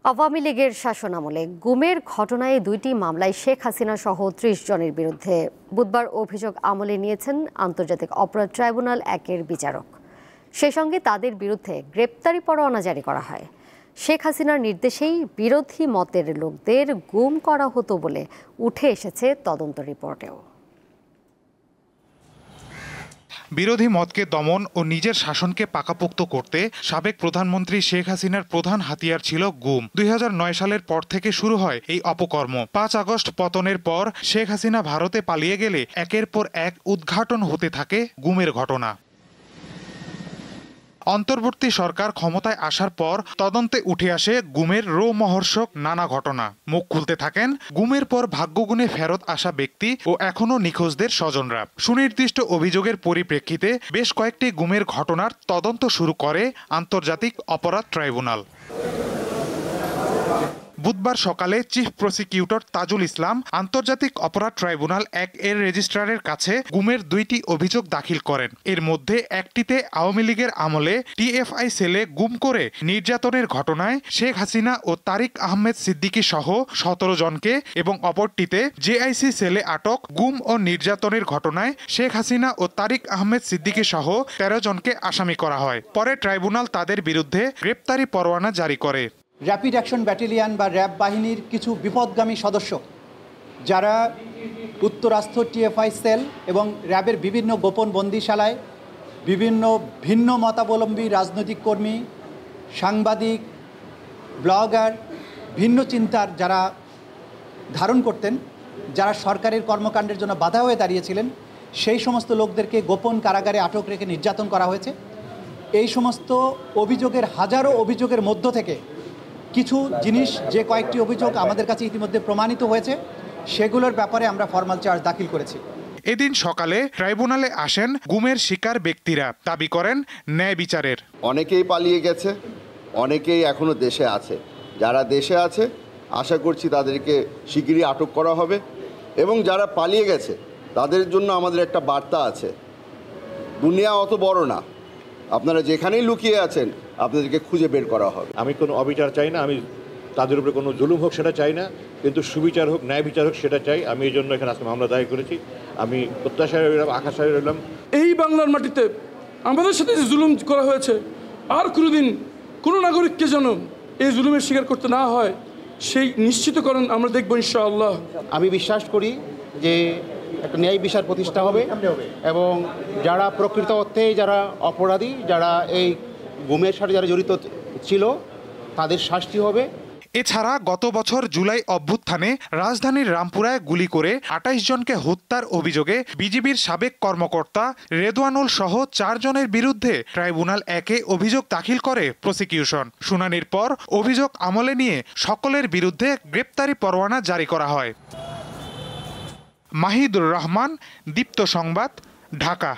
আওয়ামী লীগের শাসনামলে গুমের ঘটনায় দুইটি মামলায় শেখ হাসিনা সহ ৩০ জনের বিরুদ্ধে বুধবার অভিযোগ আমলে নিয়েছেন আন্তর্জাতিক অপরাধ ট্রাইব্যুনাল ১-এর বিচারক। সেই সঙ্গে তাদের বিরুদ্ধে গ্রেপ্তারি পরোয়ানা জারি করা হয়। শেখ হাসিনার নির্দেশেই বিরোধী মতের লোকদের গুম করা হতো বলে উঠে এসেছে তদন্ত রিপোর্টেও। বিরোধী মতকে দমন ও নিজের শাসনকে পাকাপোক্ত করতে সাবেক প্রধানমন্ত্রী শেখ হাসিনার প্রধান হাতিয়ার ছিল গুম। ২০০৯ সালের পর থেকে শুরু হয় এই অপকর্ম। ৫ আগস্ট পতনের পর শেখ হাসিনা ভারতে পালিয়ে গেলে একের পর এক উদ্ঘাটন হতে থাকে গুমের ঘটনা। অন্তর্বর্তী সরকার ক্ষমতায় আসার পর তদন্তে উঠে আসে গুমের রোমহর্ষক নানা ঘটনা। মুখ খুলতে থাকেন গুমের পর ভাগ্যগুণে ফেরত আসা ব্যক্তি ও এখনো নিখোঁজদের স্বজনরা। সুনির্দিষ্ট অভিযোগের পরিপ্রেক্ষিতে বেশ কয়েকটি গুমের ঘটনার তদন্ত শুরু করে আন্তর্জাতিক অপরাধ ট্রাইব্যুনাল। বুধবার সকালে চিফ প্রসিকিউটর তাজুল ইসলাম আন্তর্জাতিক অপরাধ ট্রাইব্যুনাল ১-এর রেজিস্ট্রারের কাছে গুমের ২টি অভিযোগ দাখিল করেন। এর মধ্যে একটিতে আওয়ামী লীগের আমলে টিএফআই সেলে গুম করে নির্যাতনের ঘটনায় শেখ হাসিনা ও তারিক আহমেদ সিদ্দিকী সহ ১৭ জনকে এবং অপরটিতে জেআইসি সেলে আটক গুম ও নির্যাতনের ঘটনায় শেখ হাসিনা ও তারিক আহমেদ সিদ্দিকী সহ ১৩ জনকে আসামি করা হয়। পরে ট্রাইব্যুনাল তাদের বিরুদ্ধে গ্রেপ্তারি পরোয়ানা জারি করে। র্যাপিড অ্যাকশন ব্যাটালিয়ন বা র্যাব বাহিনীর কিছু বিপদগামী সদস্য যারা উত্তরাস্ত্র টিএফআই সেল এবং র্যাবের বিভিন্ন গোপন বন্দিশালায় বিভিন্ন ভিন্ন মতাবলম্বী রাজনৈতিক কর্মী, সাংবাদিক, ব্লগার, ভিন্ন চিন্তার যারা ধারণ করতেন, যারা সরকারের কর্মকাণ্ডের জন্য বাধা হয়ে দাঁড়িয়েছিলেন, সেই সমস্ত লোকদেরকে গোপন কারাগারে আটক রেখে নির্যাতন করা হয়েছে। এই সমস্ত অভিযোগের হাজারো অভিযোগের মধ্য থেকে কিছু জিনিস, যে কয়েকটি অভিযোগ আমাদের কাছে ইতিমধ্যে প্রমাণিত হয়েছে, সেগুলোর ব্যাপারে আমরা ফরমাল চার্জ দাখিল করেছি। এদিন সকালে ট্রাইব্যুনালে আসেন গুমের শিকার ব্যক্তিরা, দাবি করেন ন্যায় বিচারের। অনেকেই পালিয়ে গেছে, অনেকেই এখনো দেশে আছে। যারা দেশে আছে আশা করছি তাদেরকে শিগগিরই আটক করা হবে, এবং যারা পালিয়ে গেছে তাদের জন্য আমাদের একটা বার্তা আছে, দুনিয়া অত বড় না, আপনারা যেখানেই লুকিয়ে আছেন আপনাদেরকে খুঁজে বের করা হবে। আমি কোনো অবিচার চাই না, আমি তাদের উপরে কোনো জুলুম হোক সেটা চাই না, কিন্তু সুবিচার হোক, ন্যায় বিচার হোক সেটা চাই। আমি এই জন্য এখানে আজকে মামলা দায়ের করেছি। আমি প্রত্যাশায় রইলাম, আকাশায় রইলাম। এই বাংলার মাটিতে আমাদের সাথে যে জুলুম করা হয়েছে, আর কোনোদিন কোনো নাগরিককে যেন এই জুলুমের শিকার করতে না হয়, সেই নিশ্চিতকরণ আমরা দেখব ইনশাআল্লাহ। আমি বিশ্বাস করি যে একটা ন্যায় বিচার প্রতিষ্ঠা হবে এবং যারা প্রকৃত অর্থে যারা অপরাধী, যারা এই গুমের সাথে যারা জড়িত ছিল, তাদের শাস্তি হবে। এছাড়া গত বছর জুলাই অভ্যুত্থানে রাজধানীর রামপুরায় গুলি করে ২৮ জনকে হত্যার অভিযোগে বিজিবির সাবেক কর্মকর্তা রেদওয়ানুল সহ ৪ জনের বিরুদ্ধে ট্রাইব্যুনাল ১-এ অভিযোগ দাখিল করে প্রসিকিউশন। শুনানির পর অভিযোগ আমলে নিয়ে সকলের বিরুদ্ধে গ্রেপ্তারি পরোয়ানা জারি করা হয়। মাহিদুর রহমান, দীপ্ত সংবাদ, ঢাকা।